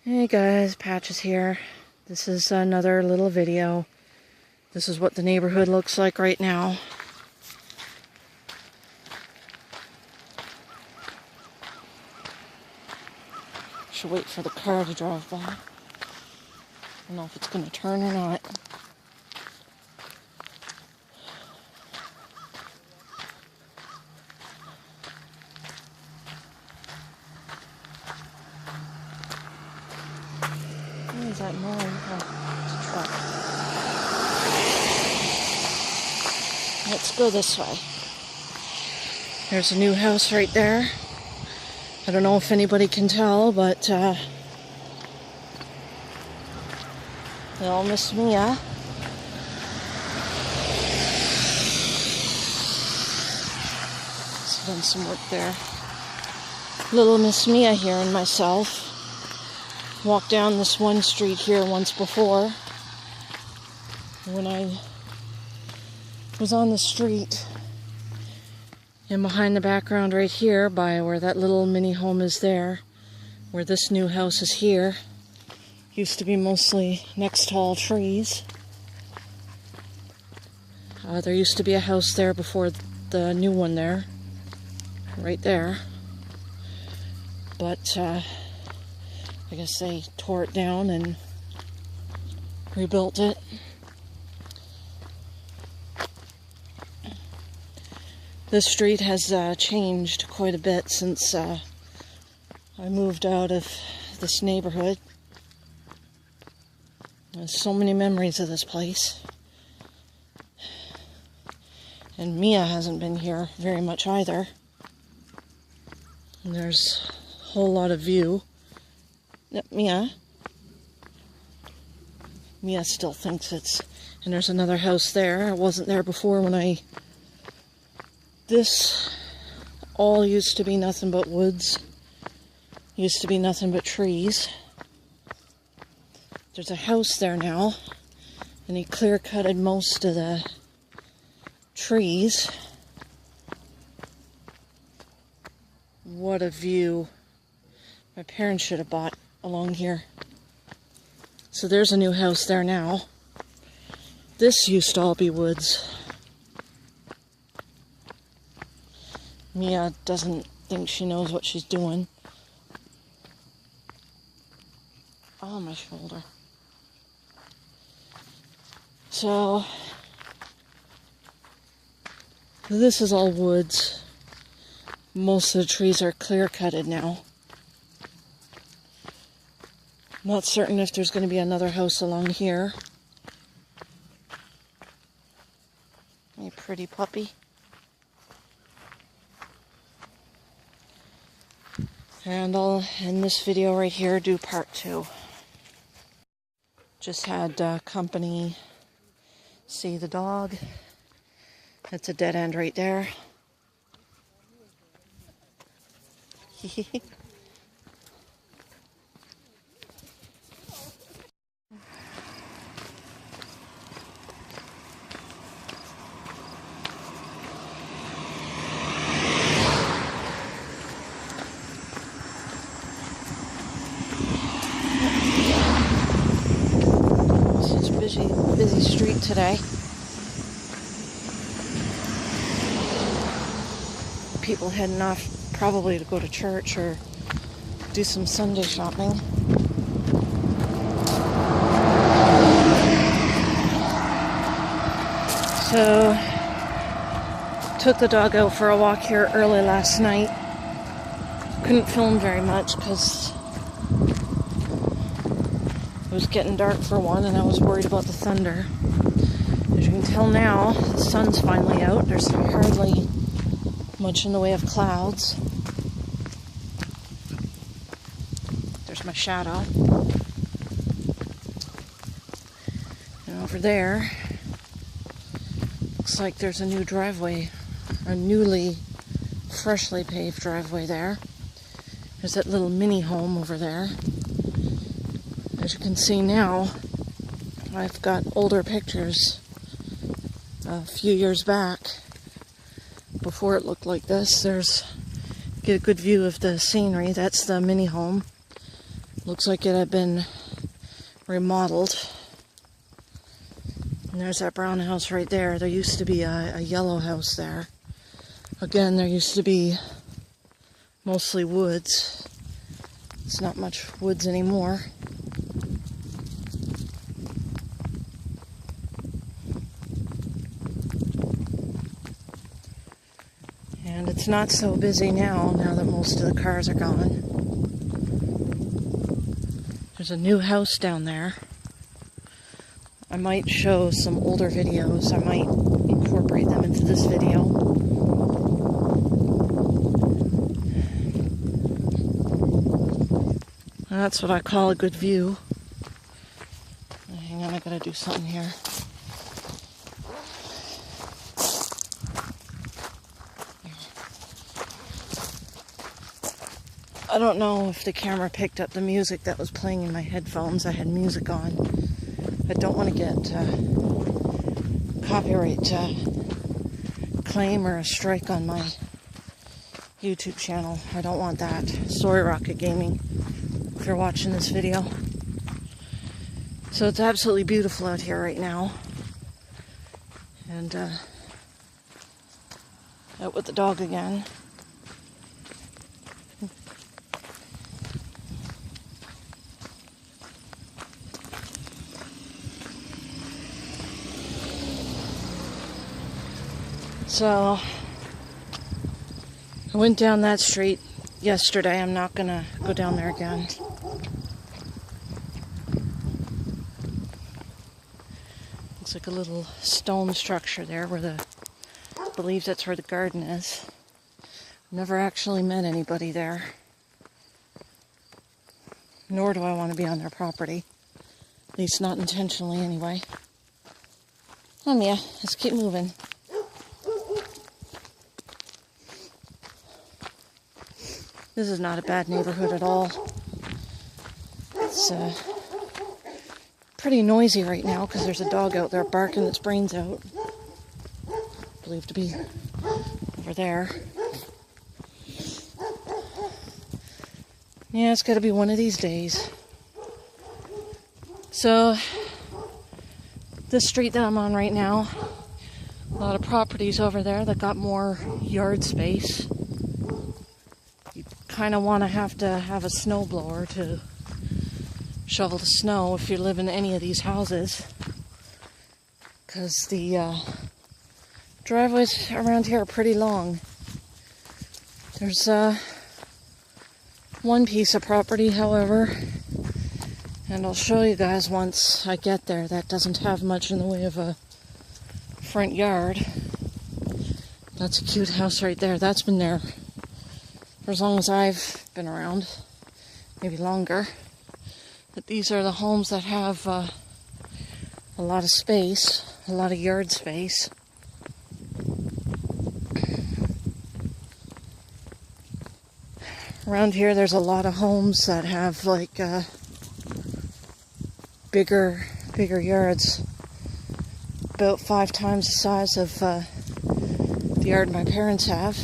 Hey guys, Patches here. This is another little video. This is what the neighborhood looks like right now. Should wait for the car to drive by. I don't know if it's going to turn or not. What is that mowing? Oh, it's a truck. Let's go this way. There's a new house right there. I don't know if anybody can tell, but little Miss Meigha. She's done some work there. Little Miss Meigha here and myself walked down this one street here once before. When I was on the street, and behind the background right here, by where that little mini home is there, where this new house is here, used to be mostly next tall trees. There used to be a house there before the new one there, right there. But I guess they tore it down and rebuilt it. This street has changed quite a bit since I moved out of this neighborhood. There's so many memories of this place. And Meigha hasn't been here very much either. And there's a whole lot of view. Yep, Meigha still thinks it's... And there's another house there. I wasn't there before when I... This all used to be nothing but woods. Used to be nothing but trees. There's a house there now, and he clear-cutted most of the trees. What a view. My parents should have bought along here. So there's a new house there now. This used to all be woods. Meigha doesn't think she knows what she's doing. Oh, my shoulder. So, this is all woods. Most of the trees are clear-cutted now. Not certain if there's going to be another house along here. A pretty puppy. And I'll end this video right here, do part 2. Just had company see the dog. That's a dead end right there. Busy street today. People heading off probably to go to church or do some Sunday shopping. So, took the dog out for a walk here early last night. Couldn't film very much because it was getting dark for one, and I was worried about the thunder. As you can tell now, the sun's finally out. There's hardly much in the way of clouds. There's my shadow. And over there, looks like there's a new driveway, a newly, freshly paved driveway there. There's that little mini home over there. As you can see now, I've got older pictures a few years back before it looked like this. Get a good view of the scenery. That's the mini home. Looks like it had been remodeled. And there's that brown house right there. There used to be a yellow house there. Again, there used to be mostly woods. It's not much woods anymore. And it's not so busy now that most of the cars are gone. There's a new house down there. I might show some older videos. I might incorporate them into this video. That's what I call a good view. Hang on, I gotta do something here. I don't know if the camera picked up the music that was playing in my headphones. I had music on. I don't want to get copyright claim or a strike on my YouTube channel. I don't want that. Sorry, Rocket Gaming, if you're watching this video. So it's absolutely beautiful out here right now. And out with the dog again. So, I went down that street yesterday. I'm not gonna go down there again. Looks like a little stone structure there where I believe that's where the garden is. Never actually met anybody there. Nor do I want to be on their property. At least not intentionally anyway. Oh, Meigha, let's keep moving. This is not a bad neighborhood at all. It's pretty noisy right now because there's a dog out there barking its brains out. Believed to be over there. Yeah, it's got to be one of these days. So, this street that I'm on right now, a lot of properties over there that got more yard space. Kind of want to have a snowblower to shovel the snow if you live in any of these houses, because the driveways around here are pretty long. There's one piece of property, however, and I'll show you guys once I get there, that doesn't have much in the way of a front yard. That's a cute house right there. That's been there for as long as I've been around, maybe longer. But these are the homes that have a lot of space, a lot of yard space. Around here there's a lot of homes that have like bigger yards, about 5 times the size of the yard my parents have.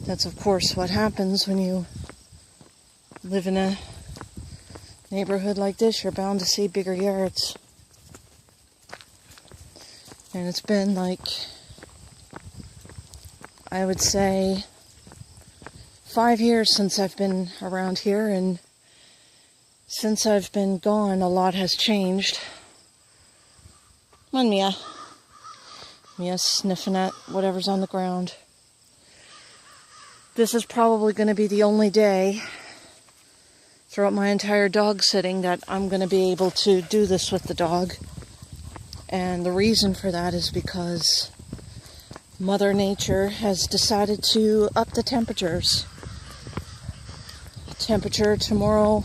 That's, of course, what happens when you live in a neighborhood like this. You're bound to see bigger yards. And it's been like, I would say, 5 years since I've been around here, and since I've been gone, a lot has changed. Come on, Meigha. Meigha's sniffing at whatever's on the ground. This is probably going to be the only day throughout my entire dog sitting that I'm going to be able to do this with the dog. And the reason for that is because Mother Nature has decided to up the temperatures. The temperature tomorrow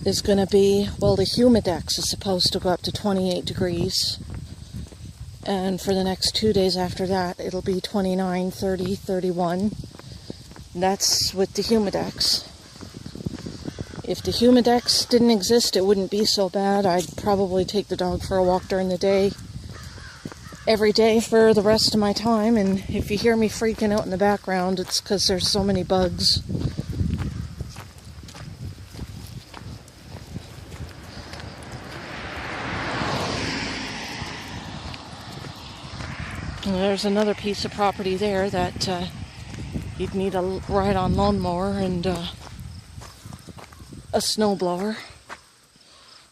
is going to be, well, the humidex is supposed to go up to 28 degrees. And for the next 2 days after that, it'll be 29, 30, 31. That's with the humidex. If the humidex didn't exist, it wouldn't be so bad. I'd probably take the dog for a walk during the day, every day for the rest of my time. And if you hear me freaking out in the background, it's because there's so many bugs And there's another piece of property there that you'd need a ride-on lawnmower and a snowblower.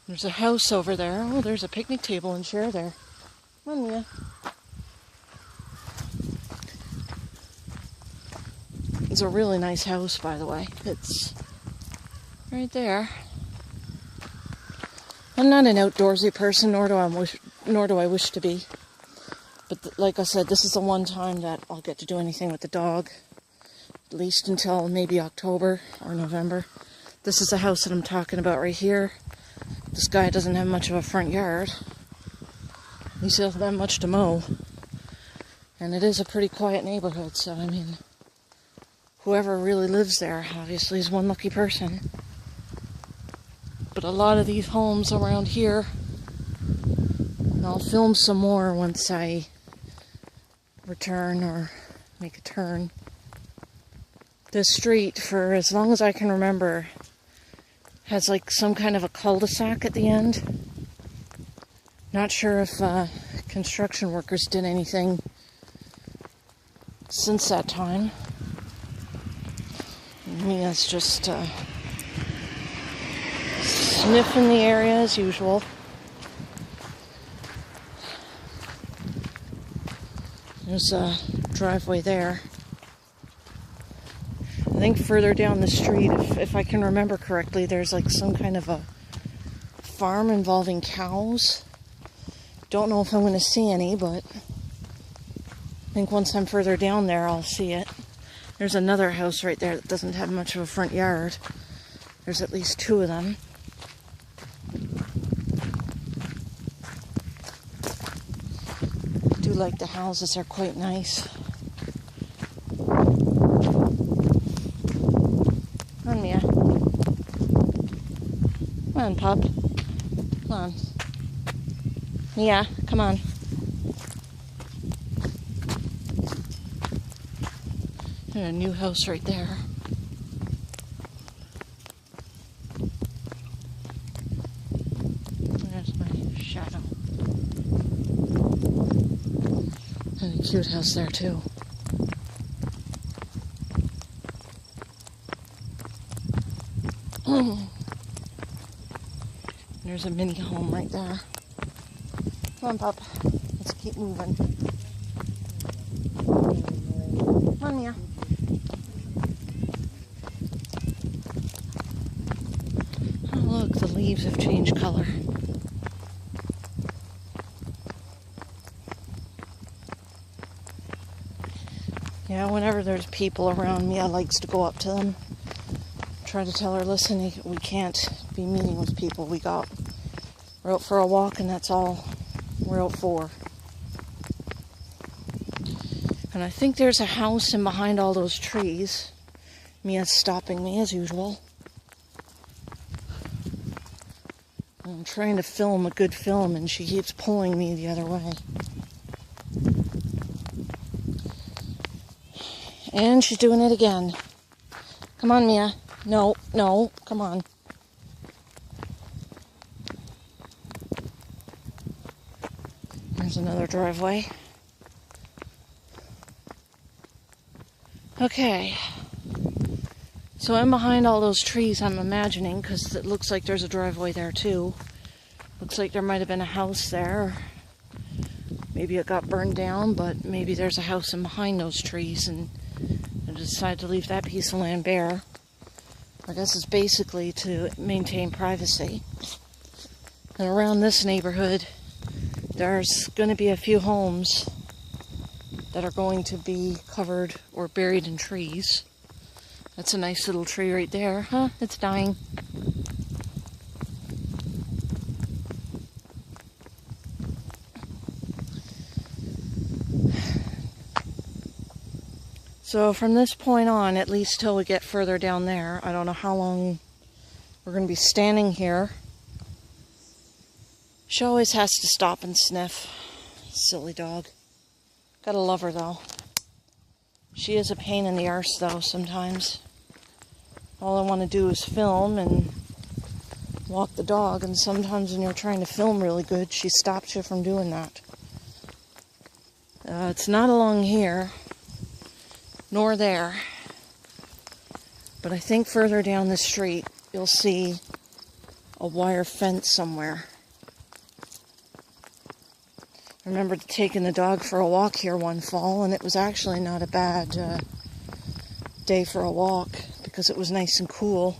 There's a house over there. Oh, there's a picnic table and chair there. Come on, Meigha. It's a really nice house, by the way. It's right there. I'm not an outdoorsy person, nor do I wish to be. But like I said, this is the one time that I'll get to do anything with the dog, at least until maybe October or November. This is the house that I'm talking about right here. This guy doesn't have much of a front yard. He doesn't have much to mow. And it is a pretty quiet neighborhood, so I mean, whoever really lives there obviously is one lucky person. But a lot of these homes around here, and I'll film some more once I return or make a turn. This street, for as long as I can remember, has like some kind of a cul-de-sac at the end. Not sure if construction workers did anything since that time. Meigha's just sniffing the area as usual. There's a driveway there. I think further down the street, if I can remember correctly, there's like some kind of a farm involving cows. Don't know if I'm going to see any, but I think once I'm further down there, I'll see it. There's another house right there that doesn't have much of a front yard. There's at least two of them. I do like the houses, they're quite nice. Come on, Meigha. Come on, pup. Come on. Meigha, come on. There's a new house right there. There's my shadow. And a cute house there too. There's a mini home right there. Come on, pup. Let's keep moving. Come on, Meigha. Oh, look, the leaves have changed color. Yeah, whenever there's people around, Meigha likes to go up to them. Try to tell her, listen, we can't be meeting with people. We're out for a walk and that's all we're out for. And I think there's a house in behind all those trees. Meigha's stopping me as usual. I'm trying to film a good film and she keeps pulling me the other way. And she's doing it again. Come on, Meigha. No, no, come on. There's another driveway. Okay. So I'm behind all those trees, I'm imagining, because it looks like there's a driveway there too. Looks like there might have been a house there. Maybe it got burned down, but maybe there's a house in behind those trees and I decided to leave that piece of land bare. I guess it's basically to maintain privacy. And around this neighborhood, there's going to be a few homes that are going to be covered or buried in trees. That's a nice little tree right there. Huh? It's dying. So from this point on, at least till we get further down there, I don't know how long we're going to be standing here. She always has to stop and sniff. Silly dog. Gotta love her though. She is a pain in the arse though sometimes. All I want to do is film and walk the dog, and sometimes when you're trying to film really good, she stops you from doing that. It's not along here, nor there, but I think further down the street you'll see a wire fence somewhere. I remember taking the dog for a walk here one fall, and it was actually not a bad day for a walk because it was nice and cool.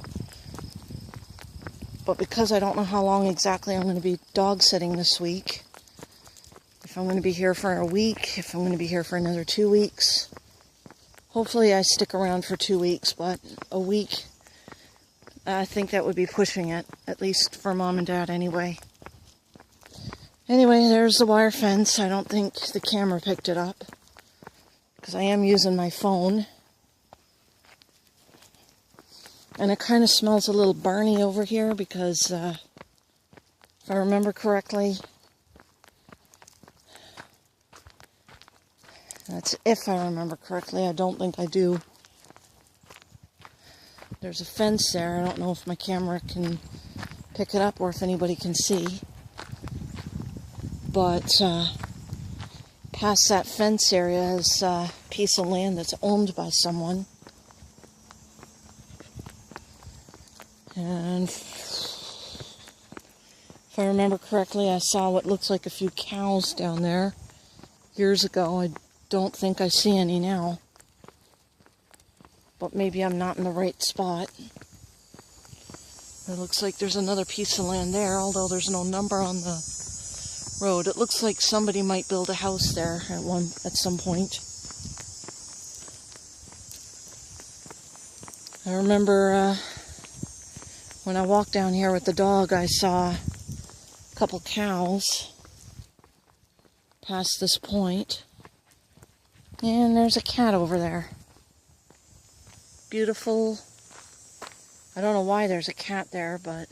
But because I don't know how long exactly I'm going to be dog sitting this week, if I'm going to be here for a week, if I'm going to be here for another 2 weeks, hopefully I stick around for 2 weeks, but a week, I think that would be pushing it, at least for Mom and Dad anyway. Anyway, there's the wire fence. I don't think the camera picked it up because I am using my phone. And it kind of smells a little barny over here because, if I remember correctly, that's if I remember correctly. I don't think I do. There's a fence there. I don't know if my camera can pick it up or if anybody can see. But past that fence area is a piece of land that's owned by someone. And if I remember correctly, I saw what looks like a few cows down there years ago. I don't think I see any now. But maybe I'm not in the right spot. It looks like there's another piece of land there, although there's no number on the road. It looks like somebody might build a house there at some point. I remember when I walked down here with the dog, I saw a couple cows past this point. And there's a cat over there. Beautiful. I don't know why there's a cat there, but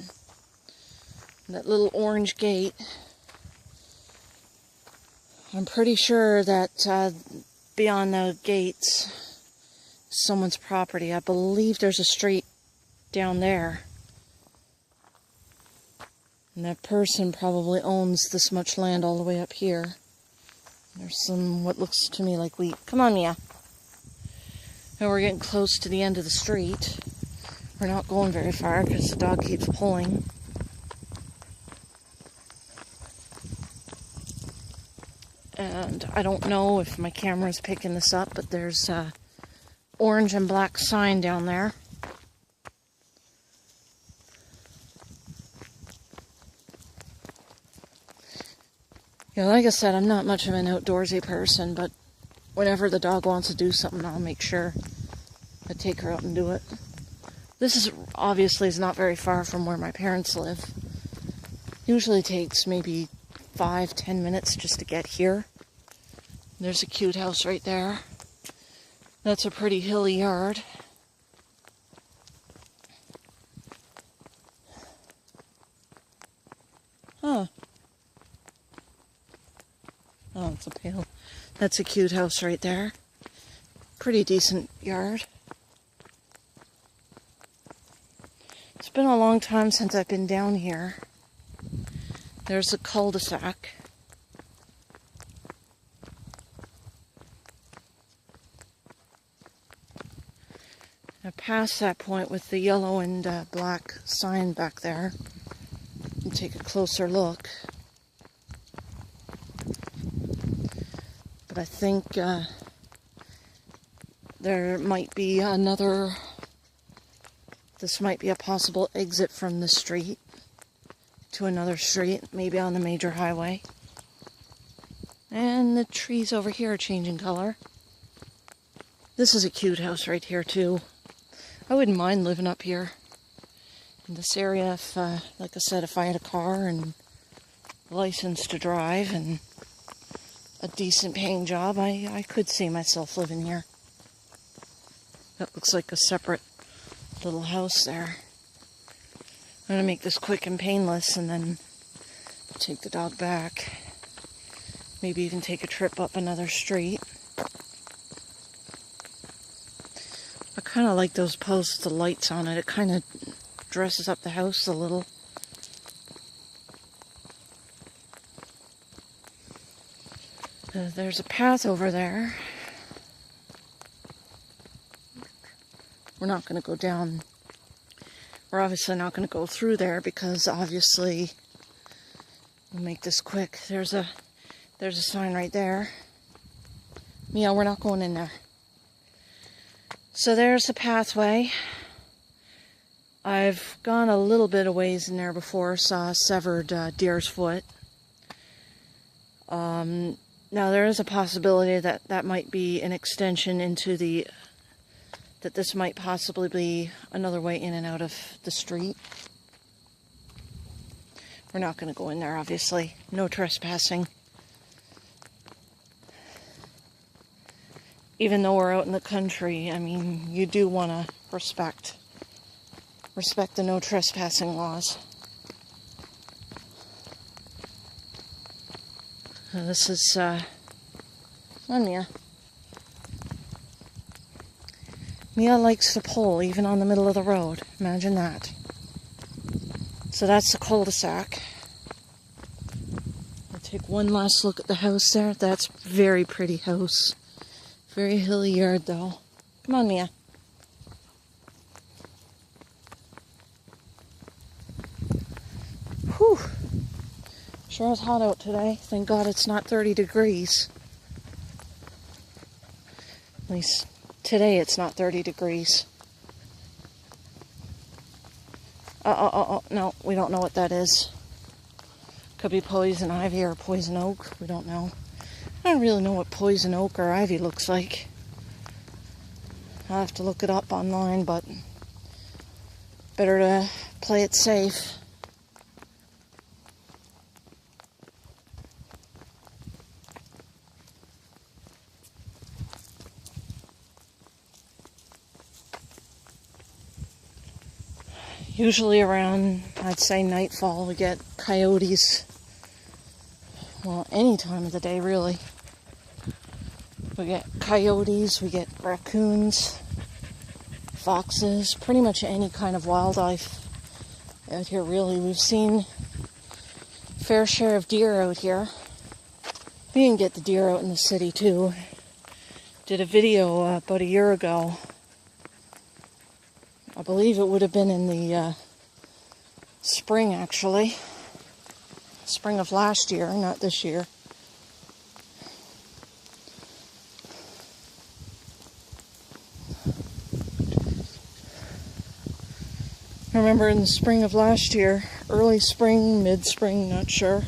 that little orange gate. I'm pretty sure that beyond the gates is someone's property. I believe there's a street down there. And that person probably owns this much land all the way up here. There's some, what looks to me like wheat. Come on, Meigha. Now we're getting close to the end of the street. We're not going very far because the dog keeps pulling. And I don't know if my camera's picking this up, but there's a orange and black sign down there. Yeah, like I said, I'm not much of an outdoorsy person, but whenever the dog wants to do something, I'll make sure I take her out and do it. This is obviously not very far from where my parents live. Usually takes maybe 5-10 minutes just to get here. There's a cute house right there. That's a pretty hilly yard. Huh. Oh, it's a pail. That's a cute house right there. Pretty decent yard. It's been a long time since I've been down here. There's a cul-de-sac. Now past that point with the yellow and black sign back there, and take a closer look. But I think there might be this might be a possible exit from the street to another street, maybe on the major highway. And the trees over here are changing color. This is a cute house right here too. I wouldn't mind living up here in this area if, like I said, if I had a car and a license to drive and a decent paying job, I could see myself living here. That looks like a separate little house there. I'm going to make this quick and painless and then take the dog back. Maybe even take a trip up another street. I kind of like those posts, the lights on it. It kind of dresses up the house a little. There's a path over there. We're not going to go down. We're obviously not going to go through there because obviously we'll make this quick. There's a sign right there. Meigha, we're not going in there. So there's the pathway. I've gone a little bit of ways in there before, saw a severed deer's foot. Now there is a possibility that that might be an extension into that this might possibly be another way in and out of the street. We're not going to go in there, obviously. No trespassing. Even though we're out in the country, I mean, you do want to respect the no trespassing laws. This is, come on, Meigha. Meigha likes to pull even on the middle of the road. Imagine that. So that's the cul-de-sac. I'll take one last look at the house there. That's a very pretty house. Very hilly yard though. Come on, Meigha. Whew. Sure is hot out today. Thank God it's not 30 degrees. At least today it's not 30 degrees. No, we don't know what that is. Could be poison ivy or poison oak. We don't know. I don't really know what poison oak or ivy looks like. I'll have to look it up online, but better to play it safe. Usually around, I'd say, nightfall, we get coyotes. Well, any time of the day, really. We get coyotes, we get raccoons, foxes, pretty much any kind of wildlife out here, really. We've seen a fair share of deer out here. We can get the deer out in the city, too. Did a video about a year ago. I believe it would have been in the spring, actually. Spring of last year, not this year. I remember in the spring of last year, early spring, mid-spring, not sure.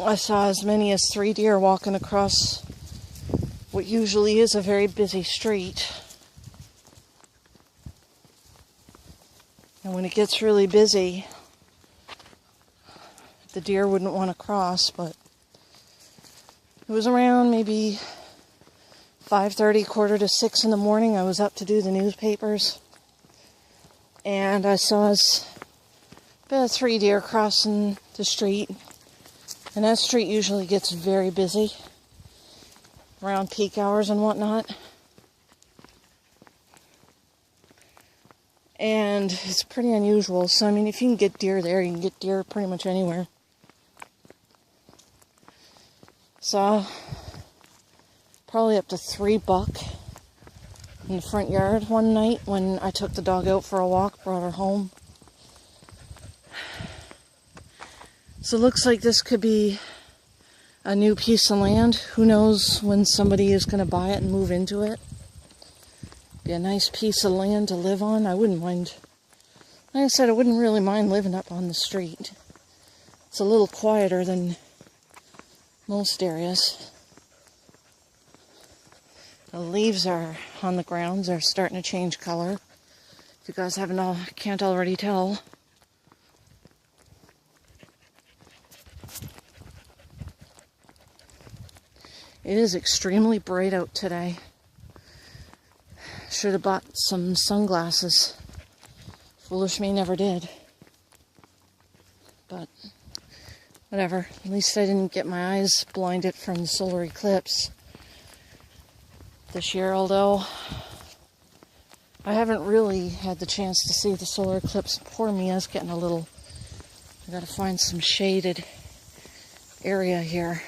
I saw as many as 3 deer walking across what usually is a very busy street. And when it gets really busy, the deer wouldn't want to cross, but it was around maybe 5:30, 5:45 in the morning. I was up to do the newspapers, and I saw about 3 deer crossing the street. And that street usually gets very busy around peak hours and whatnot. And it's pretty unusual. So, I mean, if you can get deer there, you can get deer pretty much anywhere. Saw probably up to 3 buck in the front yard one night when I took the dog out for a walk, brought her home. So it looks like this could be a new piece of land. Who knows when somebody is going to buy it and move into it. Be a nice piece of land to live on. I wouldn't mind. Like I said, I wouldn't really mind living up on the street. It's a little quieter than most areas. The leaves are on the ground. They're starting to change color. If you guys can't already tell. It is extremely bright out today. Should have bought some sunglasses. Foolish me, never did. But whatever. At least I didn't get my eyes blinded from the solar eclipse this year, although I haven't really had the chance to see the solar eclipse. Poor Meigha's getting a little... I gotta find some shaded area here.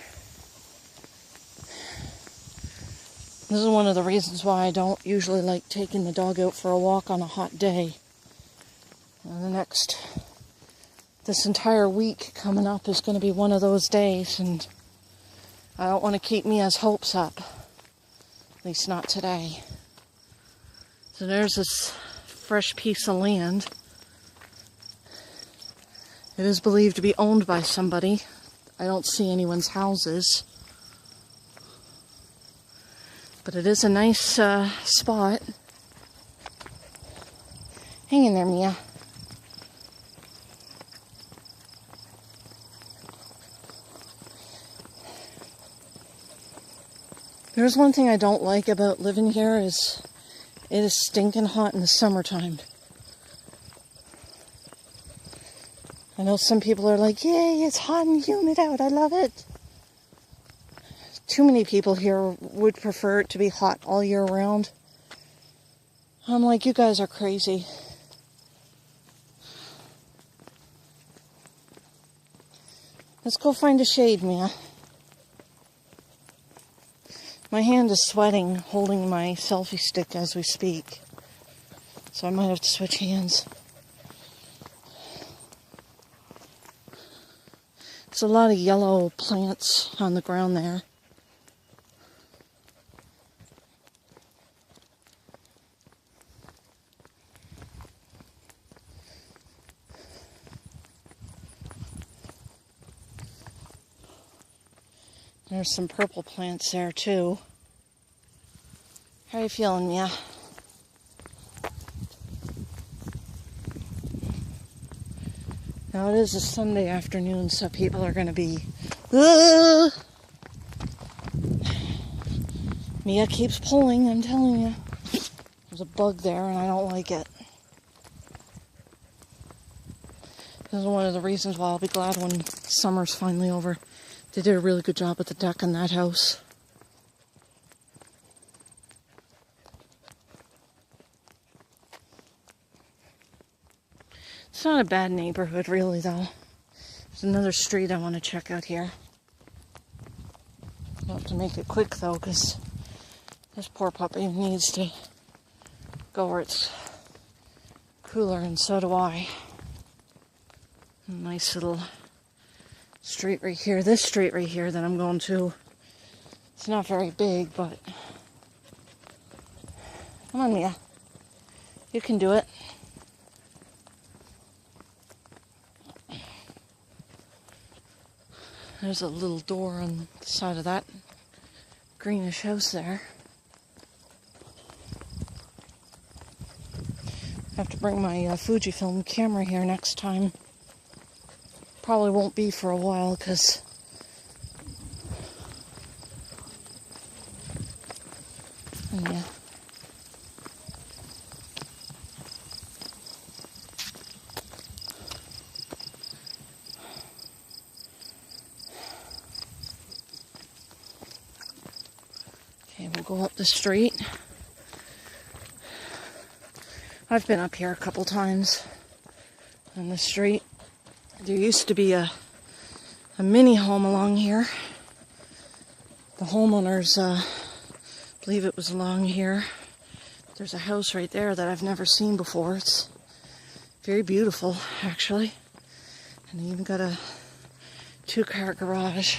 This is one of the reasons why I don't usually like taking the dog out for a walk on a hot day. And this entire week coming up is going to be one of those days, and I don't want to keep Meigha's hopes up. At least not today. So there's this fresh piece of land. It is believed to be owned by somebody. I don't see anyone's houses. But it is a nice spot. Hang in there, Meigha. There's one thing I don't like about living here is it is stinking hot in the summertime. I know some people are like, yay, it's hot and humid out, I love it. Too many people here would prefer it to be hot all year round. I'm like, you guys are crazy. Let's go find a shade, Meigha. My hand is sweating holding my selfie stick as we speak. So I might have to switch hands. There's a lot of yellow plants on the ground there. There's some purple plants there too. How are you feeling, Meigha? Now it is a Sunday afternoon, so people are going to be... Meigha keeps pulling, I'm telling you. There's a bug there and I don't like it. This is one of the reasons why I'll be glad when summer's finally over. They did a really good job at the deck in that house. It's not a bad neighborhood, really, though. There's another street I want to check out here. I'll have to make it quick, though, because this poor puppy needs to go where it's cooler, and so do I. A nice little street right here. This street right here that I'm going to. It's not very big, but... Come on, Meigha. You can do it. There's a little door on the side of that greenish house there. I have to bring my Fujifilm camera here next time. Probably won't be for a while because yeah. Okay, we'll go up the street. I've been up here a couple times on the street. There used to be a mini home along here. The homeowners believe it was along here. There's a house right there that I've never seen before. It's very beautiful, actually. And they even got a 2-car garage.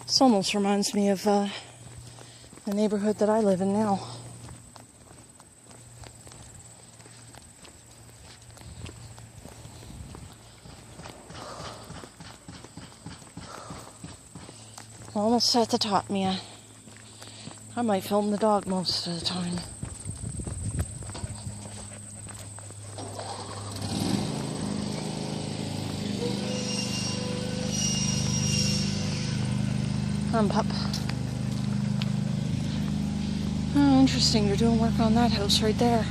This almost reminds me of the neighborhood that I live in now. Almost at the top, Meigha. I might film the dog most of the time. Pup. Oh, interesting. You're doing work on that house right there.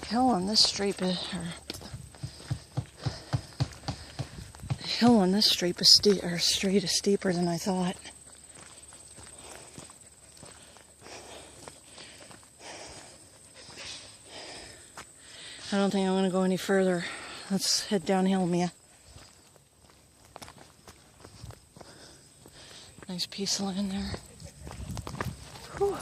Hill on this street is street is steeper than I thought. I don't think I'm going to go any further. Let's head downhill, Meigha. Nice piece of land there. Whew.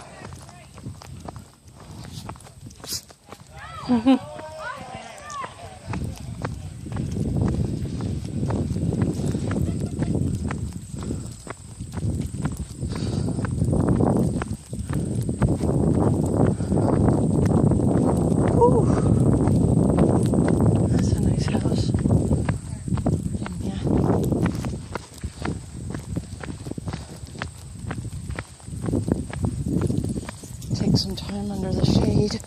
That's a nice house. Yeah. Take some time under the shade.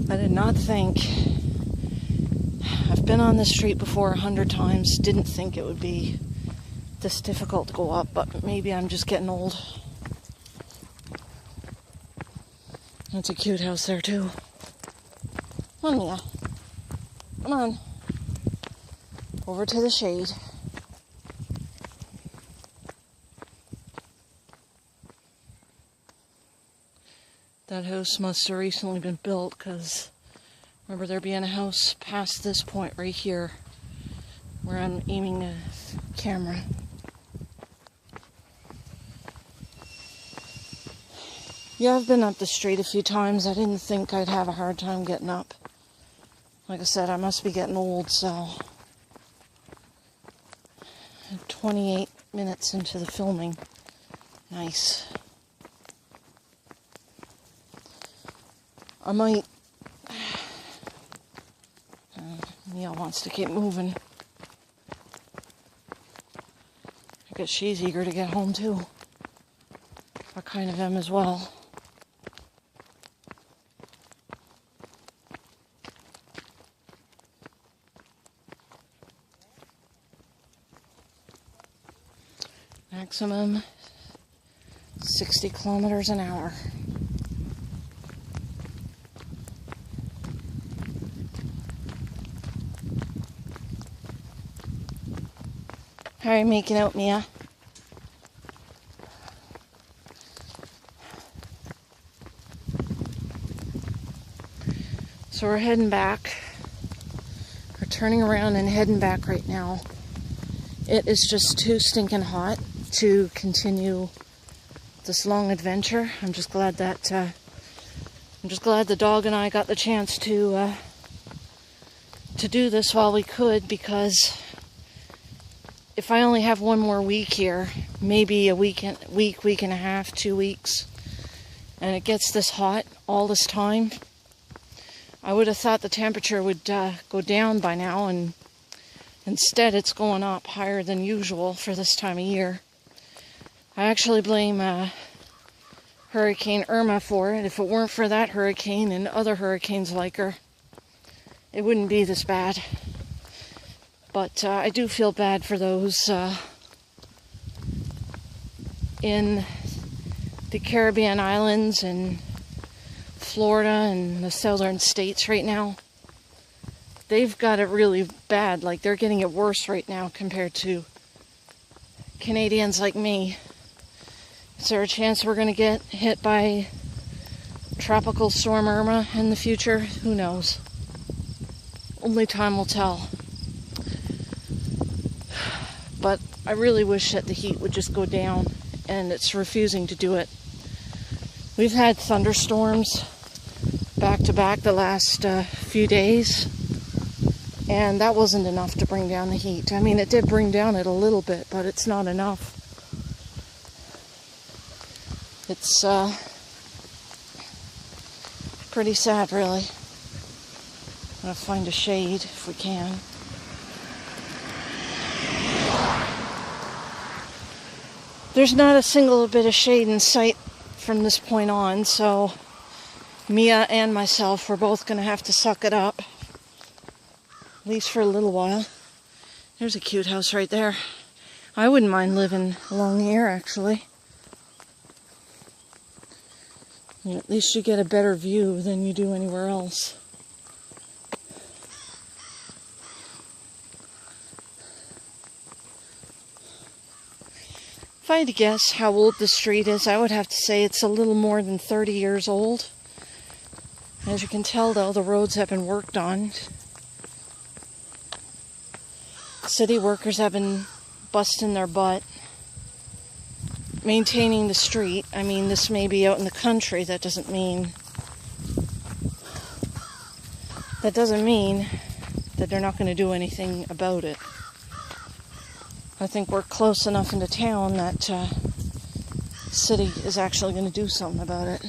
I did not think, I've been on this street before 100 times, didn't think it would be this difficult to go up, but maybe I'm just getting old. That's a cute house there too. Come on, Meigha. Come on. Over to the shade. That house must have recently been built, because remember there being a house past this point right here where I'm aiming the camera. Yeah, I've been up the street a few times. I didn't think I'd have a hard time getting up. Like I said, I must be getting old, so 28 minutes into the filming. Nice. I might... Meigha wants to keep moving. I guess she's eager to get home too. I kind of am as well. Maximum 60 kilometers an hour. How are you making out, Meigha? So we're heading back. We're turning around and heading back right now. It is just too stinking hot to continue this long adventure. I'm just glad the dog and I got the chance to do this while we could, because if I only have one more week here, maybe a week and a half, 2 weeks, and it gets this hot all this time, I would have thought the temperature would go down by now, and instead it's going up higher than usual for this time of year. I actually blame Hurricane Irma for it. If it weren't for that hurricane and other hurricanes like her, it wouldn't be this bad. But I do feel bad for those in the Caribbean islands and Florida and the southern states right now. They've got it really bad. Like, they're getting it worse right now compared to Canadians like me. Is there a chance we're going to get hit by Tropical Storm Irma in the future? Who knows? Only time will tell. But I really wish that the heat would just go down, and it's refusing to do it. We've had thunderstorms back to back the last few days, and that wasn't enough to bring down the heat. I mean, it did bring down it a little bit, but it's not enough. Pretty sad, really. I'm gonna find a shade if we can. There's not a single bit of shade in sight from this point on, so Meigha and myself, we're both gonna have to suck it up. At least for a little while. There's a cute house right there. I wouldn't mind living along here, actually. At least you get a better view than you do anywhere else. If I had to guess how old the street is, I would have to say it's a little more than 30 years old. As you can tell, though, the roads have been worked on. City workers have been busting their butt maintaining the street. I mean, this may be out in the country. That doesn't mean that they're not going to do anything about it. I think we're close enough into town that the city is actually going to do something about it.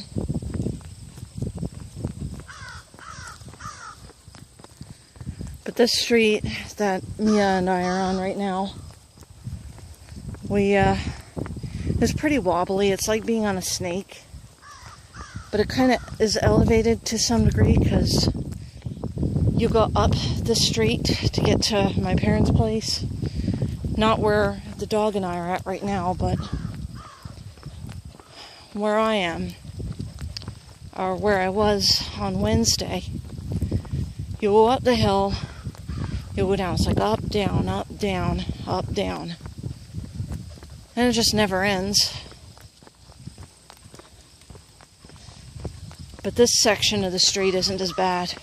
But this street that Meigha and I are on right now, it's pretty wobbly. It's like being on a snake. But it kind of is elevated to some degree because you go up the street to get to my parents' place. Not where the dog and I are at right now, but where I am, or where I was on Wednesday. You go up the hill, you go down. It's like up, down, up, down, up, down. And it just never ends. But this section of the street isn't as bad.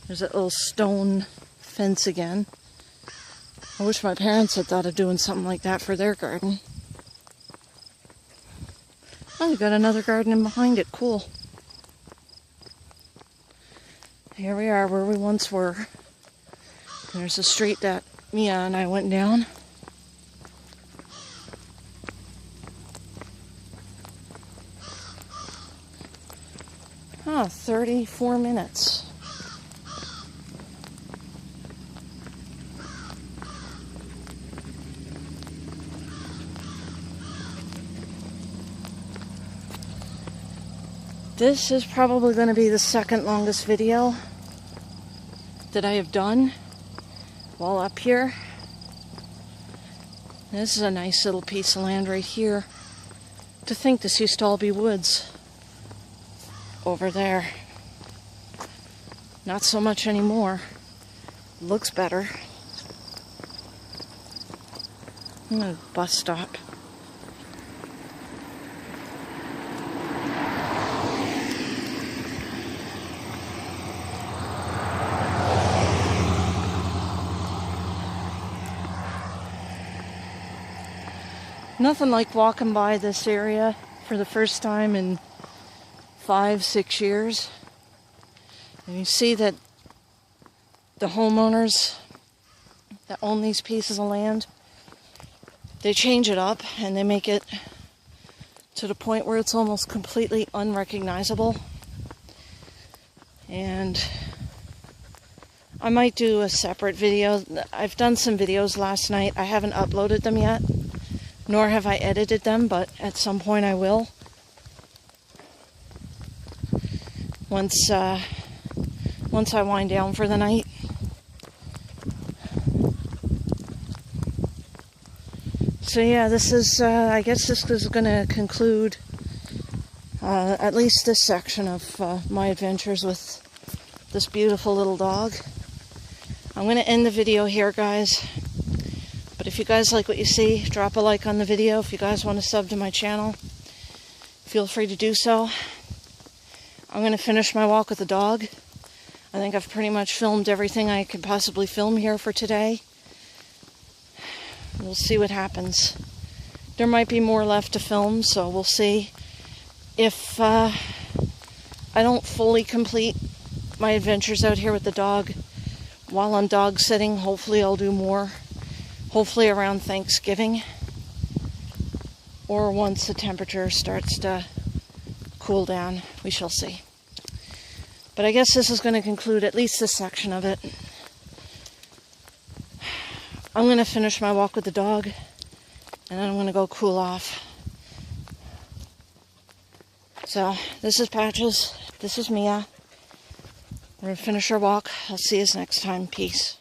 There's that little stone fence again. I wish my parents had thought of doing something like that for their garden. Oh, we got another garden in behind it. Cool. Here we are where we once were. There's the street that Meigha and I went down. Oh, 34 minutes. This is probably going to be the second longest video that I have done while up here. This is a nice little piece of land right here. To think this used to all be woods. Over there. Not so much anymore. Looks better. Bus stop. Nothing like walking by this area for the first time in 5-6 years, and you see that the homeowners that own these pieces of land, they change it up and they make it to the point where it's almost completely unrecognizable. And I might do a separate video. I've done some videos last night. I haven't uploaded them yet, nor have I edited them, but at some point I will. Once I wind down for the night. So yeah, this is, I guess this is going to conclude at least this section of my adventures with this beautiful little dog. I'm going to end the video here, guys. But if you guys like what you see, drop a like on the video. If you guys want to sub to my channel, feel free to do so. I'm going to finish my walk with the dog. I think I've pretty much filmed everything I could possibly film here for today. We'll see what happens. There might be more left to film, so we'll see. If I don't fully complete my adventures out here with the dog while I'm dog sitting, hopefully I'll do more. Hopefully around Thanksgiving. Or once the temperature starts to cool down. We shall see. But I guess this is going to conclude at least this section of it. I'm going to finish my walk with the dog, and then I'm going to go cool off. So, this is Patches. This is Meigha. We're going to finish our walk. I'll see you next time. Peace.